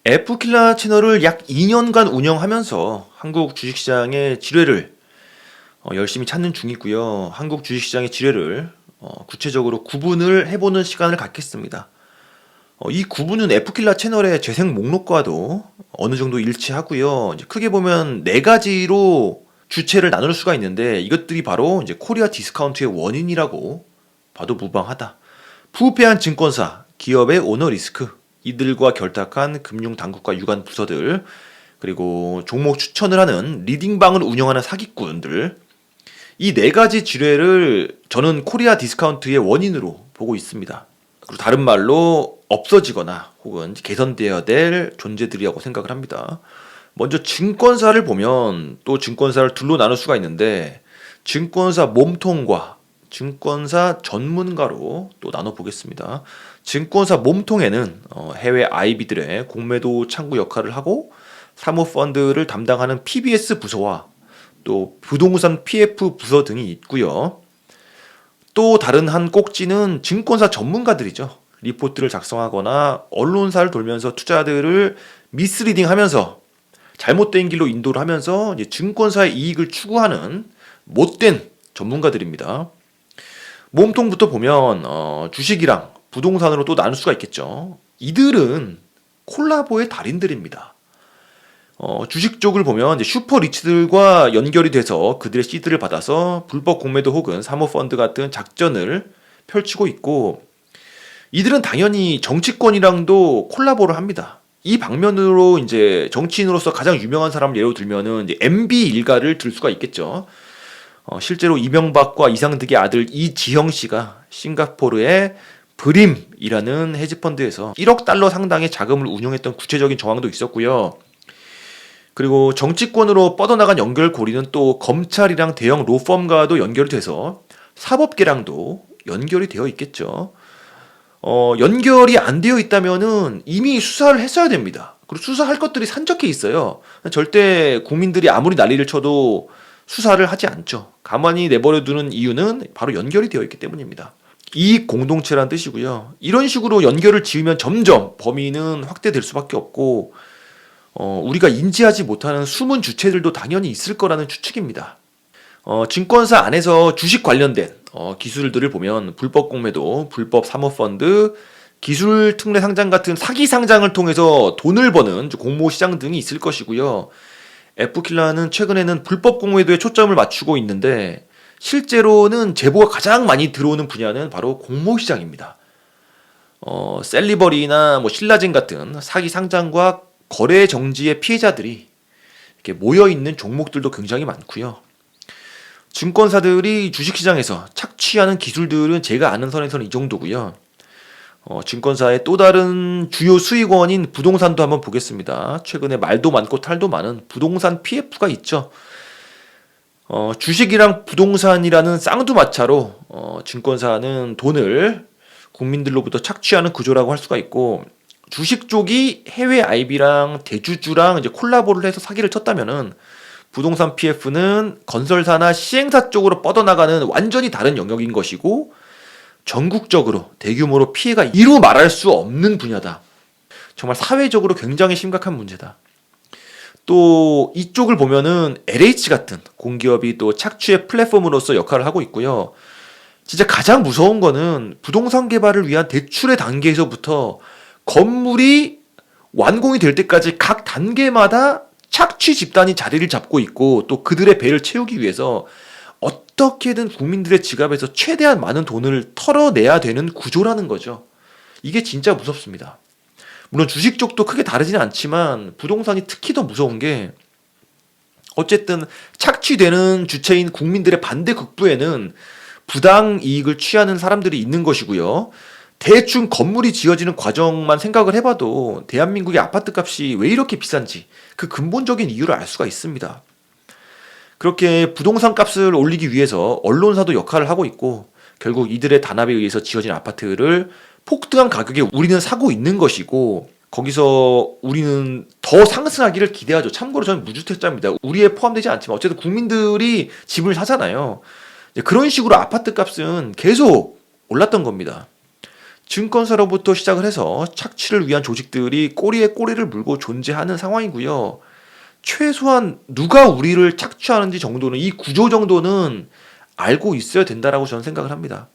F킬라 채널을 약 2년간 운영하면서 한국 주식시장의 지뢰를 열심히 찾는 중이고요. 한국 주식시장의 지뢰를 구체적으로 구분을 해보는 시간을 갖겠습니다. 이 구분은 F킬라 채널의 재생 목록과도 어느 정도 일치하고요. 이제 크게 보면 네 가지로 주체를 나눌 수가 있는데 이것들이 바로 이제 코리아 디스카운트의 원인이라고 봐도 무방하다. 부패한 증권사, 기업의 오너 리스크, 이들과 결탁한 금융당국과 유관 부서들, 그리고 종목 추천을 하는 리딩방을 운영하는 사기꾼들, 이 네 가지 지뢰를 저는 코리아 디스카운트의 원인으로 보고 있습니다. 그리고 다른 말로 없어지거나 혹은 개선되어야 될 존재들이라고 생각을 합니다. 먼저 증권사를 보면 또 증권사를 둘로 나눌 수가 있는데 증권사 몸통과 증권사 전문가로 또 나눠보겠습니다. 증권사 몸통에는 해외 IB들의 공매도 창구 역할을 하고 사모펀드를 담당하는 PBS 부서와 또 부동산 PF 부서 등이 있고요. 또 다른 한 꼭지는 증권사 전문가들이죠. 리포트를 작성하거나 언론사를 돌면서 투자들을 미스리딩하면서 잘못된 길로 인도를 하면서 이제 증권사의 이익을 추구하는 못된 전문가들입니다. 몸통부터 보면 주식이랑 부동산으로 또 나눌 수가 있겠죠. 이들은 콜라보의 달인들입니다. 주식 쪽을 보면 이제 슈퍼리치들과 연결이 돼서 그들의 시드를 받아서 불법 공매도 혹은 사모펀드 같은 작전을 펼치고 있고, 이들은 당연히 정치권이랑도 콜라보를 합니다. 이 방면으로 이제 정치인으로서 가장 유명한 사람을 예로 들면은 이제 MB 일가를 들 수가 있겠죠. 실제로 이명박과 이상득의 아들 이지형 씨가 싱가포르의 브림이라는 헤지펀드에서 1억 달러 상당의 자금을 운용했던 구체적인 정황도 있었고요. 그리고 정치권으로 뻗어나간 연결고리는 또 검찰이랑 대형 로펌과도 연결이 돼서 사법계랑도 연결이 되어 있겠죠. 연결이 안 되어 있다면은 이미 수사를 했어야 됩니다. 그리고 수사할 것들이 산적해 있어요. 절대 국민들이 아무리 난리를 쳐도 수사를 하지 않죠. 가만히 내버려 두는 이유는 바로 연결이 되어 있기 때문입니다. 이익 공동체란 뜻이고요. 이런 식으로 연결을 지으면 점점 범위는 확대될 수밖에 없고, 우리가 인지하지 못하는 숨은 주체들도 당연히 있을 거라는 추측입니다. 증권사 안에서 주식 관련된 기술들을 보면 불법 공매도, 불법 사모펀드, 기술 특례 상장 같은 사기 상장을 통해서 돈을 버는 공모 시장 등이 있을 것이고요. F킬라는 최근에는 불법 공매도에 초점을 맞추고 있는데 실제로는 제보가 가장 많이 들어오는 분야는 바로 공모 시장입니다. 셀리버리나 신라젠 같은 사기 상장과 거래 정지의 피해자들이 이렇게 모여 있는 종목들도 굉장히 많고요. 증권사들이 주식시장에서 착취하는 기술들은 제가 아는 선에서는 이 정도고요. 증권사의 또 다른 주요 수익원인 부동산도 한번 보겠습니다. 최근에 말도 많고 탈도 많은 부동산 PF가 있죠. 주식이랑 부동산이라는 쌍두마차로 증권사는 돈을 국민들로부터 착취하는 구조라고 할 수가 있고, 주식 쪽이 해외 IB랑 대주주랑 이제 콜라보를 해서 사기를 쳤다면은 부동산 PF는 건설사나 시행사 쪽으로 뻗어나가는 완전히 다른 영역인 것이고, 전국적으로 대규모로 피해가 이루 말할 수 없는 분야다. 정말 사회적으로 굉장히 심각한 문제다. 또 이쪽을 보면은 LH 같은 공기업이 또 착취의 플랫폼으로서 역할을 하고 있고요. 진짜 가장 무서운 거는 부동산 개발을 위한 대출의 단계에서부터 건물이 완공이 될 때까지 각 단계마다 착취 집단이 자리를 잡고 있고, 또 그들의 배를 채우기 위해서 어떻게든 국민들의 지갑에서 최대한 많은 돈을 털어내야 되는 구조라는 거죠. 이게 진짜 무섭습니다. 물론 주식 쪽도 크게 다르지는 않지만 부동산이 특히 더 무서운 게, 어쨌든 착취되는 주체인 국민들의 반대 극부에는 부당 이익을 취하는 사람들이 있는 것이고요. 대충 건물이 지어지는 과정만 생각을 해봐도 대한민국의 아파트 값이 왜 이렇게 비싼지 그 근본적인 이유를 알 수가 있습니다. 그렇게 부동산 값을 올리기 위해서 언론사도 역할을 하고 있고, 결국 이들의 단합에 의해서 지어진 아파트를 폭등한 가격에 우리는 사고 있는 것이고, 거기서 우리는 더 상승하기를 기대하죠. 참고로 저는 무주택자입니다. 우리에 포함되지 않지만 어쨌든 국민들이 집을 사잖아요. 그런 식으로 아파트 값은 계속 올랐던 겁니다. 증권사로부터 시작을 해서 착취를 위한 조직들이 꼬리에 꼬리를 물고 존재하는 상황이고요. 최소한 누가 우리를 착취하는지 정도는, 이 구조 정도는 알고 있어야 된다라고 저는 생각을 합니다.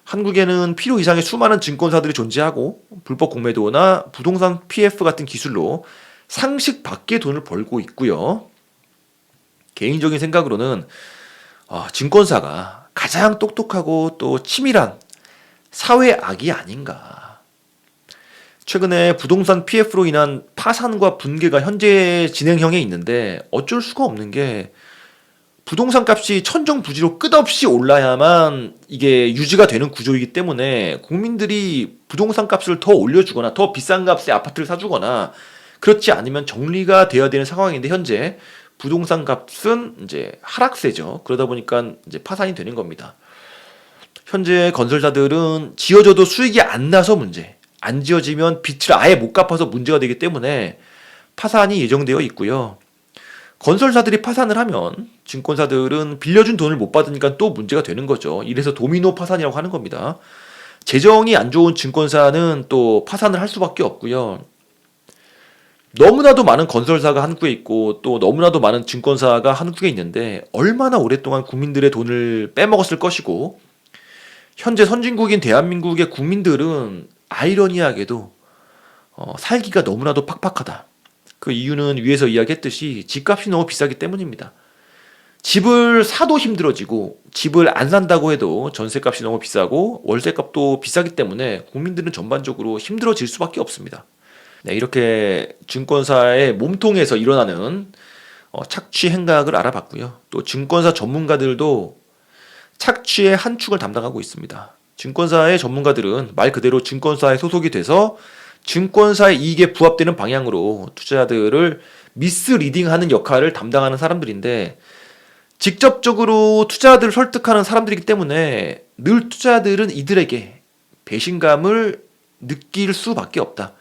한국에는 필요 이상의 수많은 증권사들이 존재하고 불법 공매도나 부동산 PF 같은 기술로 상식 밖의 돈을 벌고 있고요. 개인적인 생각으로는 증권사가 가장 똑똑하고 또 치밀한 사회 악이 아닌가. 최근에 부동산 PF로 인한 파산과 붕괴가 현재 진행형에 있는데 어쩔 수가 없는 게 부동산 값이 천정부지로 끝없이 올라야만 이게 유지가 되는 구조이기 때문에 국민들이 부동산 값을 더 올려주거나 더 비싼 값에 아파트를 사주거나 그렇지 않으면 정리가 되어야 되는 상황인데 현재 부동산 값은 이제 하락세죠. 그러다 보니까 이제 파산이 되는 겁니다. 현재 건설사들은 지어져도 수익이 안 나서 문제, 안 지어지면 빚을 아예 못 갚아서 문제가 되기 때문에 파산이 예정되어 있고요. 건설사들이 파산을 하면 증권사들은 빌려준 돈을 못 받으니까 또 문제가 되는 거죠. 이래서 도미노 파산이라고 하는 겁니다. 재정이 안 좋은 증권사는 또 파산을 할 수밖에 없고요. 너무나도 많은 건설사가 한국에 있고 또 너무나도 많은 증권사가 한국에 있는데 얼마나 오랫동안 국민들의 돈을 빼먹었을 것이고 현재 선진국인 대한민국의 국민들은 아이러니하게도 살기가 너무나도 팍팍하다. 그 이유는 위에서 이야기했듯이 집값이 너무 비싸기 때문입니다. 집을 사도 힘들어지고 집을 안 산다고 해도 전세값이 너무 비싸고 월세값도 비싸기 때문에 국민들은 전반적으로 힘들어질 수밖에 없습니다. 네, 이렇게 증권사의 몸통에서 일어나는 착취 행각을 알아봤고요. 또 증권사 전문가들도 착취의 한 축을 담당하고 있습니다. 증권사의 전문가들은 말 그대로 증권사에 소속이 돼서 증권사의 이익에 부합되는 방향으로 투자자들을 미스리딩하는 역할을 담당하는 사람들인데 직접적으로 투자자들을 설득하는 사람들이기 때문에 늘 투자자들은 이들에게 배신감을 느낄 수밖에 없다.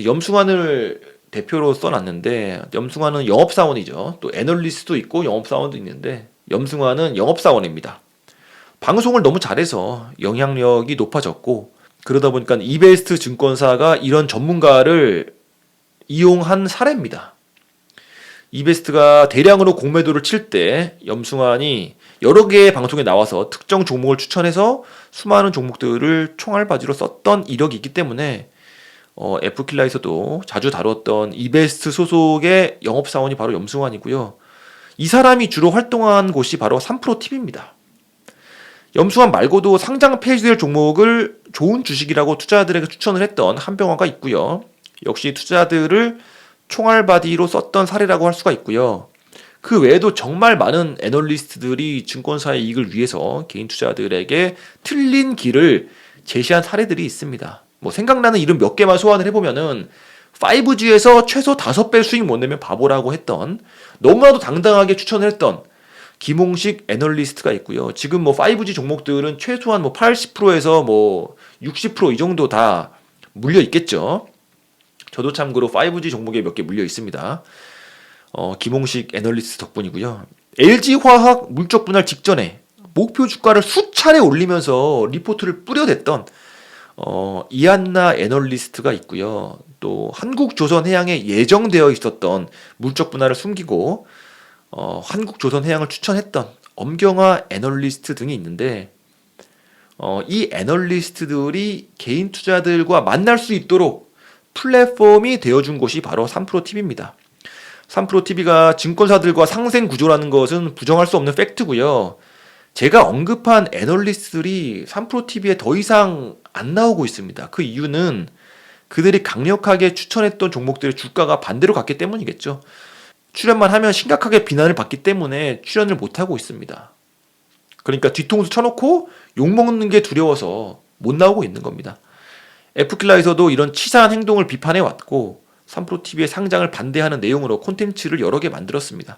염승환을 대표로 써놨는데 염승환은 영업사원이죠. 또 애널리스트도 있고 영업사원도 있는데 염승환은 영업사원입니다. 방송을 너무 잘해서 영향력이 높아졌고 그러다 보니까 이베스트 증권사가 이런 전문가를 이용한 사례입니다. 이베스트가 대량으로 공매도를 칠 때 염승환이 여러 개의 방송에 나와서 특정 종목을 추천해서 수많은 종목들을 총알바지로 썼던 이력이 있기 때문에 F킬라에서도 자주 다뤘던 이베스트 소속의 영업사원이 바로 염승환이고요. 이 사람이 주로 활동한 곳이 바로 3프로TV입니다. 염승환 말고도 상장 폐지될 종목을 좋은 주식이라고 투자자들에게 추천을 했던 한병화가 있고요. 역시 투자자들을 총알바디로 썼던 사례라고 할 수가 있고요. 그 외에도 정말 많은 애널리스트들이 증권사의 이익을 위해서 개인 투자자들에게 틀린 길을 제시한 사례들이 있습니다. 뭐 생각나는 이름 몇 개만 소환을 해보면은 5G에서 최소 5배 수익 못 내면 바보라고 했던 너무나도 당당하게 추천을 했던 김홍식 애널리스트가 있고요. 지금 뭐 5G 종목들은 최소한 뭐 80%에서 뭐 60% 이 정도 다 물려 있겠죠. 저도 참고로 5G 종목에 몇 개 물려 있습니다. 김홍식 애널리스트 덕분이고요. LG화학 물적 분할 직전에 목표 주가를 수차례 올리면서 리포트를 뿌려댔던 이한나 애널리스트가 있고요. 또 한국조선해양에 예정되어 있었던 물적 분할을 숨기고 한국조선해양을 추천했던 엄경화 애널리스트 등이 있는데 이 애널리스트들이 개인 투자들과 만날 수 있도록 플랫폼이 되어준 곳이 바로 3프로TV입니다. 3프로TV가 증권사들과 상생 구조라는 것은 부정할 수 없는 팩트고요. 제가 언급한 애널리스트들이 3프로TV에 더 이상 안 나오고 있습니다. 그 이유는 그들이 강력하게 추천했던 종목들의 주가가 반대로 갔기 때문이겠죠. 출연만 하면 심각하게 비난을 받기 때문에 출연을 못하고 있습니다. 그러니까 뒤통수 쳐놓고 욕먹는 게 두려워서 못 나오고 있는 겁니다. F킬라에서도 이런 치사한 행동을 비판해왔고 3프로TV의 상장을 반대하는 내용으로 콘텐츠를 여러 개 만들었습니다.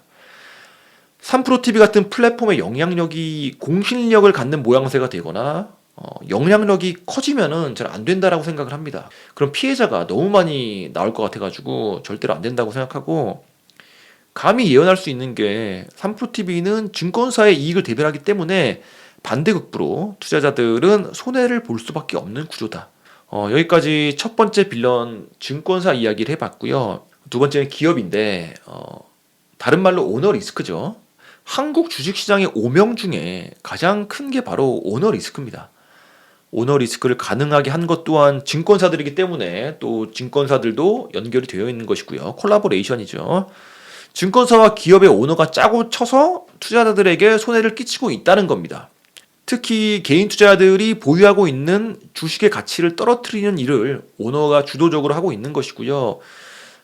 3프로TV 같은 플랫폼의 영향력이 공신력을 갖는 모양새가 되거나 영향력이 커지면은 잘 안 된다라고 생각을 합니다. 그럼 피해자가 너무 많이 나올 것 같아가지고 절대로 안 된다고 생각하고 감히 예언할 수 있는 게 3프로TV는 증권사의 이익을 대변하기 때문에 반대급부로 투자자들은 손해를 볼 수밖에 없는 구조다. 여기까지 첫 번째 빌런 증권사 이야기를 해봤고요. 두 번째는 기업인데 다른 말로 오너 리스크죠. 한국 주식시장의 오명 중에 가장 큰 게 바로 오너 리스크입니다. 오너 리스크를 가능하게 한 것 또한 증권사들이기 때문에 또 증권사들도 연결이 되어 있는 것이고요. 콜라보레이션이죠. 증권사와 기업의 오너가 짜고 쳐서 투자자들에게 손해를 끼치고 있다는 겁니다. 특히 개인 투자자들이 보유하고 있는 주식의 가치를 떨어뜨리는 일을 오너가 주도적으로 하고 있는 것이고요.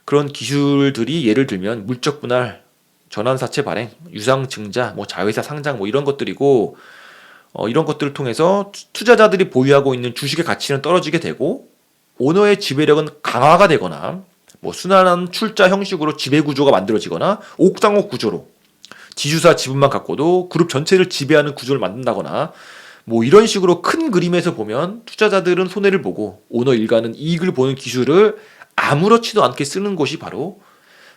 그런 기술들이 예를 들면 물적 분할, 전환사채 발행, 유상증자, 자회사 상장 이런 것들이고 이런 것들을 통해서 투자자들이 보유하고 있는 주식의 가치는 떨어지게 되고 오너의 지배력은 강화가 되거나 순환한 출자 형식으로 지배구조가 만들어지거나 옥상옥 구조로 지주사 지분만 갖고도 그룹 전체를 지배하는 구조를 만든다거나 이런 식으로 큰 그림에서 보면 투자자들은 손해를 보고 오너 일가는 이익을 보는 기술을 아무렇지도 않게 쓰는 곳이 바로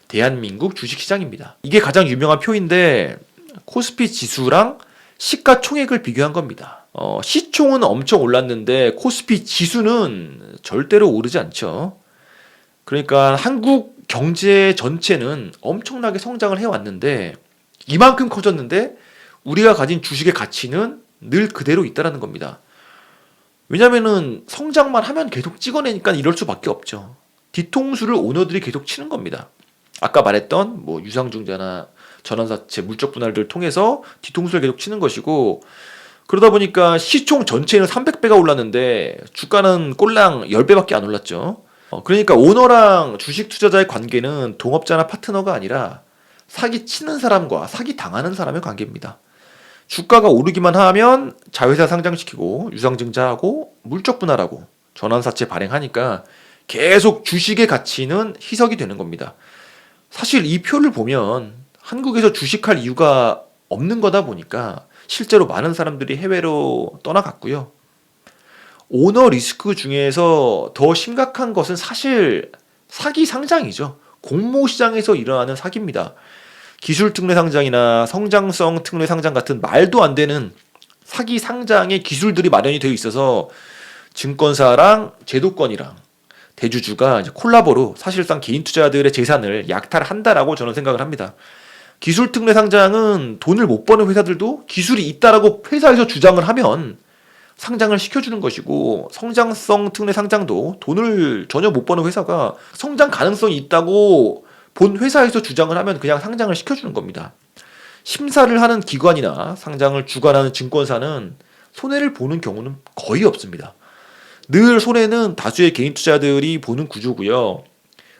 대한민국 주식시장입니다. 이게 가장 유명한 표인데 코스피 지수랑 시가총액을 비교한 겁니다. 시총은 엄청 올랐는데 코스피 지수는 절대로 오르지 않죠. 그러니까 한국 경제 전체는 엄청나게 성장을 해왔는데 이만큼 커졌는데 우리가 가진 주식의 가치는 늘 그대로 있다라는 겁니다. 왜냐면은 성장만 하면 계속 찍어내니까 이럴 수밖에 없죠. 뒤통수를 오너들이 계속 치는 겁니다. 아까 말했던 유상증자나 전환사채, 물적 분할들을 통해서 뒤통수를 계속 치는 것이고 그러다 보니까 시총 전체는 300배가 올랐는데 주가는 꼴랑 10배밖에 안 올랐죠. 그러니까 오너랑 주식 투자자의 관계는 동업자나 파트너가 아니라 사기 치는 사람과 사기 당하는 사람의 관계입니다. 주가가 오르기만 하면 자회사 상장시키고 유상증자하고 물적 분할하고 전환사채 발행하니까 계속 주식의 가치는 희석이 되는 겁니다. 사실 이 표를 보면 한국에서 주식할 이유가 없는 거다 보니까 실제로 많은 사람들이 해외로 떠나갔고요. 오너 리스크 중에서 더 심각한 것은 사실 사기 상장이죠. 공모시장에서 일어나는 사기입니다. 기술 특례 상장이나 성장성 특례 상장 같은 말도 안 되는 사기 상장의 기술들이 마련이 되어 있어서 증권사랑 제도권이랑 대주주가 이제 콜라보로 사실상 개인 투자자들의 재산을 약탈한다라고 저는 생각을 합니다. 기술 특례 상장은 돈을 못 버는 회사들도 기술이 있다라고 회사에서 주장을 하면 상장을 시켜주는 것이고 성장성 특례 상장도 돈을 전혀 못 버는 회사가 성장 가능성이 있다고 본 회사에서 주장을 하면 그냥 상장을 시켜주는 겁니다. 심사를 하는 기관이나 상장을 주관하는 증권사는 손해를 보는 경우는 거의 없습니다. 늘 손해는 다수의 개인 투자자들이 보는 구조고요.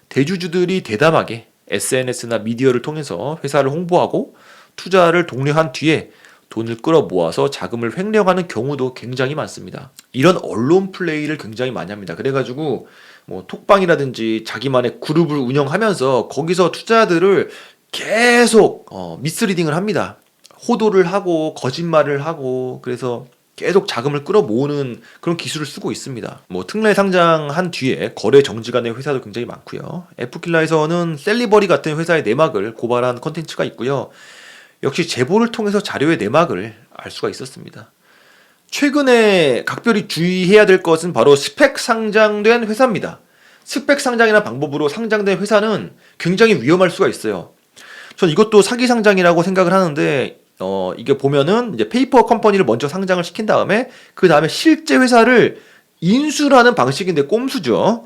대주주들이 대담하게 SNS나 미디어를 통해서 회사를 홍보하고 투자를 독려한 뒤에 돈을 끌어 모아서 자금을 횡령하는 경우도 굉장히 많습니다. 이런 언론 플레이를 굉장히 많이 합니다. 그래가지고 톡방이라든지 자기만의 그룹을 운영하면서 거기서 투자자들을 계속 미스리딩을 합니다. 호도를 하고 거짓말을 하고 그래서 계속 자금을 끌어모으는 그런 기술을 쓰고 있습니다. 특례 상장한 뒤에 거래 정지가 된 회사도 굉장히 많고요. 에프킬라에서는 셀리버리 같은 회사의 내막을 고발한 컨텐츠가 있고요. 역시 제보를 통해서 자료의 내막을 알 수가 있었습니다. 최근에 각별히 주의해야 될 것은 바로 스펙 상장된 회사입니다. 스펙 상장이나 방법으로 상장된 회사는 굉장히 위험할 수가 있어요. 전 이것도 사기 상장이라고 생각을 하는데 이게 보면은 이제 페이퍼 컴퍼니를 먼저 상장을 시킨 다음에 그 다음에 실제 회사를 인수하는 방식인데 꼼수죠.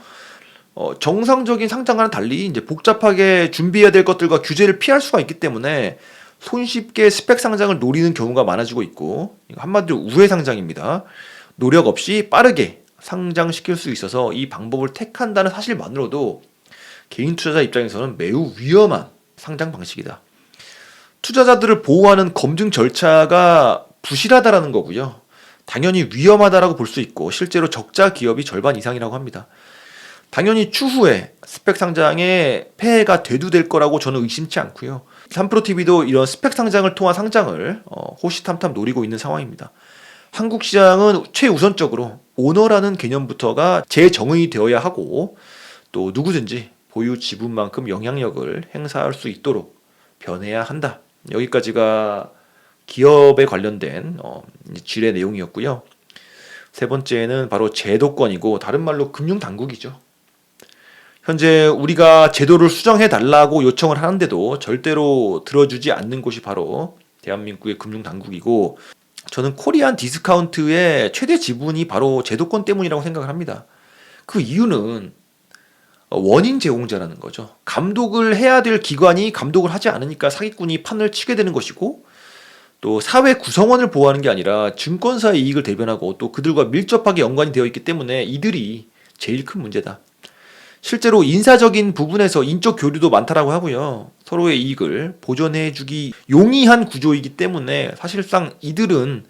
정상적인 상장과는 달리 이제 복잡하게 준비해야 될 것들과 규제를 피할 수가 있기 때문에 손쉽게 스펙 상장을 노리는 경우가 많아지고 있고 한마디로 우회 상장입니다. 노력 없이 빠르게 상장시킬 수 있어서 이 방법을 택한다는 사실만으로도 개인 투자자 입장에서는 매우 위험한 상장 방식이다. 투자자들을 보호하는 검증 절차가 부실하다라는 거고요. 당연히 위험하다라고 볼 수 있고 실제로 적자 기업이 절반 이상이라고 합니다. 당연히 추후에 스펙 상장에 폐해가 대두될 거라고 저는 의심치 않고요. 3프로TV도 이런 스펙 상장을 통한 상장을 호시탐탐 노리고 있는 상황입니다. 한국 시장은 최우선적으로 오너라는 개념부터가 재정의되어야 하고 또 누구든지 보유 지분만큼 영향력을 행사할 수 있도록 변해야 한다. 여기까지가 기업에 관련된 지뢰 내용이었고요. 세 번째는 바로 제도권이고 다른 말로 금융당국이죠. 현재 우리가 제도를 수정해 달라고 요청을 하는데도 절대로 들어주지 않는 곳이 바로 대한민국의 금융당국이고, 저는 코리안 디스카운트의 최대 지분이 바로 제도권 때문이라고 생각을 합니다. 그 이유는 원인 제공자라는 거죠. 감독을 해야 될 기관이 감독을 하지 않으니까 사기꾼이 판을 치게 되는 것이고, 또 사회 구성원을 보호하는 게 아니라 증권사의 이익을 대변하고 또 그들과 밀접하게 연관이 되어 있기 때문에 이들이 제일 큰 문제다. 실제로 인사적인 부분에서 인적 교류도 많다라고 하고요. 서로의 이익을 보전해주기 용이한 구조이기 때문에 사실상 이들은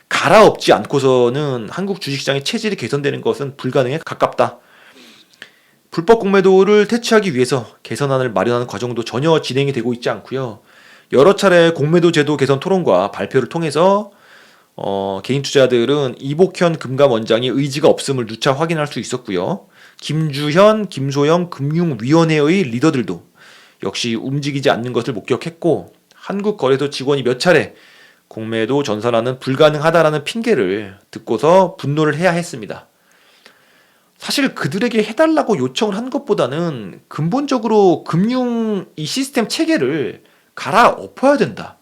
갈아엎지 않고서는 한국 주식시장의 체질이 개선되는 것은 불가능에 가깝다. 불법 공매도를 퇴치하기 위해서 개선안을 마련하는 과정도 전혀 진행이 되고 있지 않고요. 여러 차례 공매도 제도 개선 토론과 발표를 통해서 개인 투자자들은 이복현 금감원장의 의지가 없음을 누차 확인할 수 있었고요. 김주현, 김소영 금융위원회의 리더들도 역시 움직이지 않는 것을 목격했고, 한국거래소 직원이 몇 차례 공매도 전산화는 불가능하다라는 핑계를 듣고서 분노를 해야 했습니다. 사실 그들에게 해달라고 요청을 한 것보다는 근본적으로 금융 이 시스템 체계를 갈아엎어야 된다.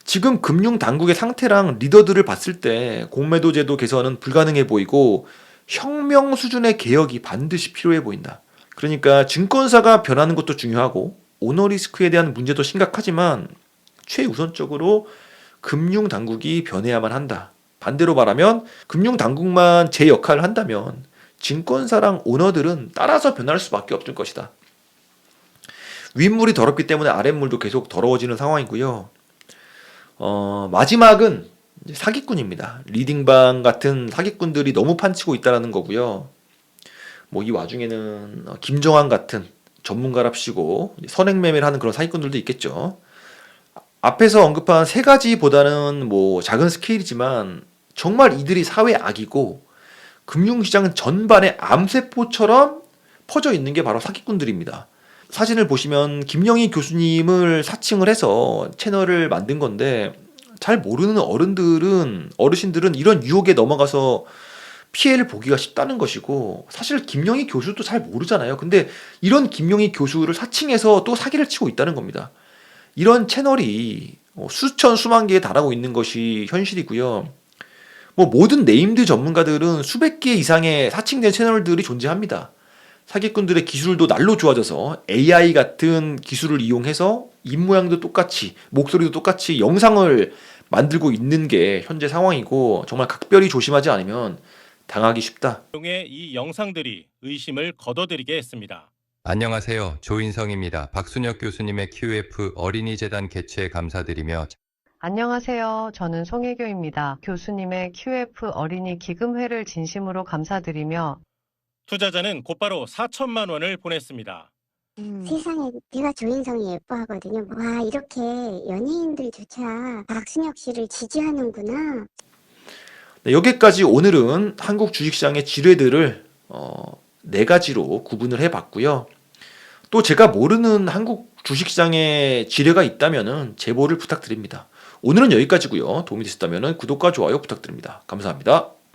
지금 금융당국의 상태랑 리더들을 봤을 때 공매도 제도 개선은 불가능해 보이고 혁명 수준의 개혁이 반드시 필요해 보인다. 그러니까 증권사가 변하는 것도 중요하고 오너리스크에 대한 문제도 심각하지만 최우선적으로 금융당국이 변해야만 한다. 반대로 말하면 금융당국만 제 역할을 한다면 증권사랑 오너들은 따라서 변할 수밖에 없을 것이다. 윗물이 더럽기 때문에 아랫물도 계속 더러워지는 상황이고요. 마지막은 사기꾼입니다. 리딩방 같은 사기꾼들이 너무 판치고 있다는 거고요. 뭐 이 와중에는 김정한 같은 전문가랍시고 선행매매를 하는 그런 사기꾼들도 있겠죠. 앞에서 언급한 세 가지보다는 뭐 작은 스케일이지만 정말 이들이 사회 악이고 금융시장 전반에 암세포처럼 퍼져 있는 게 바로 사기꾼들입니다. 사진을 보시면 김영희 교수님을 사칭을 해서 채널을 만든 건데, 잘 모르는 어르신들은 이런 유혹에 넘어가서 피해를 보기가 쉽다는 것이고, 사실 김영희 교수도 잘 모르잖아요. 근데 이런 김영희 교수를 사칭해서 또 사기를 치고 있다는 겁니다. 이런 채널이 수천 수만 개에 달하고 있는 것이 현실이고요. 뭐 모든 네임드 전문가들은 수백 개 이상의 사칭된 채널들이 존재합니다. 사기꾼들의 기술도 날로 좋아져서 AI 같은 기술을 이용해서 입모양도 똑같이, 목소리도 똑같이 영상을 만들고 있는 게 현재 상황이고, 정말 각별히 조심하지 않으면 당하기 쉽다. 이 영상들이 의심을 거둬들이게 했습니다. 안녕하세요. 조인성입니다. 박순혁 교수님의 QF 어린이재단 개최에 감사드리며 안녕하세요. 저는 송혜교입니다. 교수님의 QF 어린이 기금회를 진심으로 감사드리며 투자자는 곧바로 4천만 원을 보냈습니다. 세상에 내가 조인성이 예뻐하거든요. 와, 이렇게 연예인들조차 박순혁 씨를 지지하는구나. 네, 여기까지 오늘은 한국 주식시장의 지뢰들을 네 가지로 구분을 해봤고요. 또 제가 모르는 한국 주식시장의 지뢰가 있다면 제보를 부탁드립니다. 오늘은 여기까지고요. 도움이 되셨다면 구독과 좋아요 부탁드립니다. 감사합니다.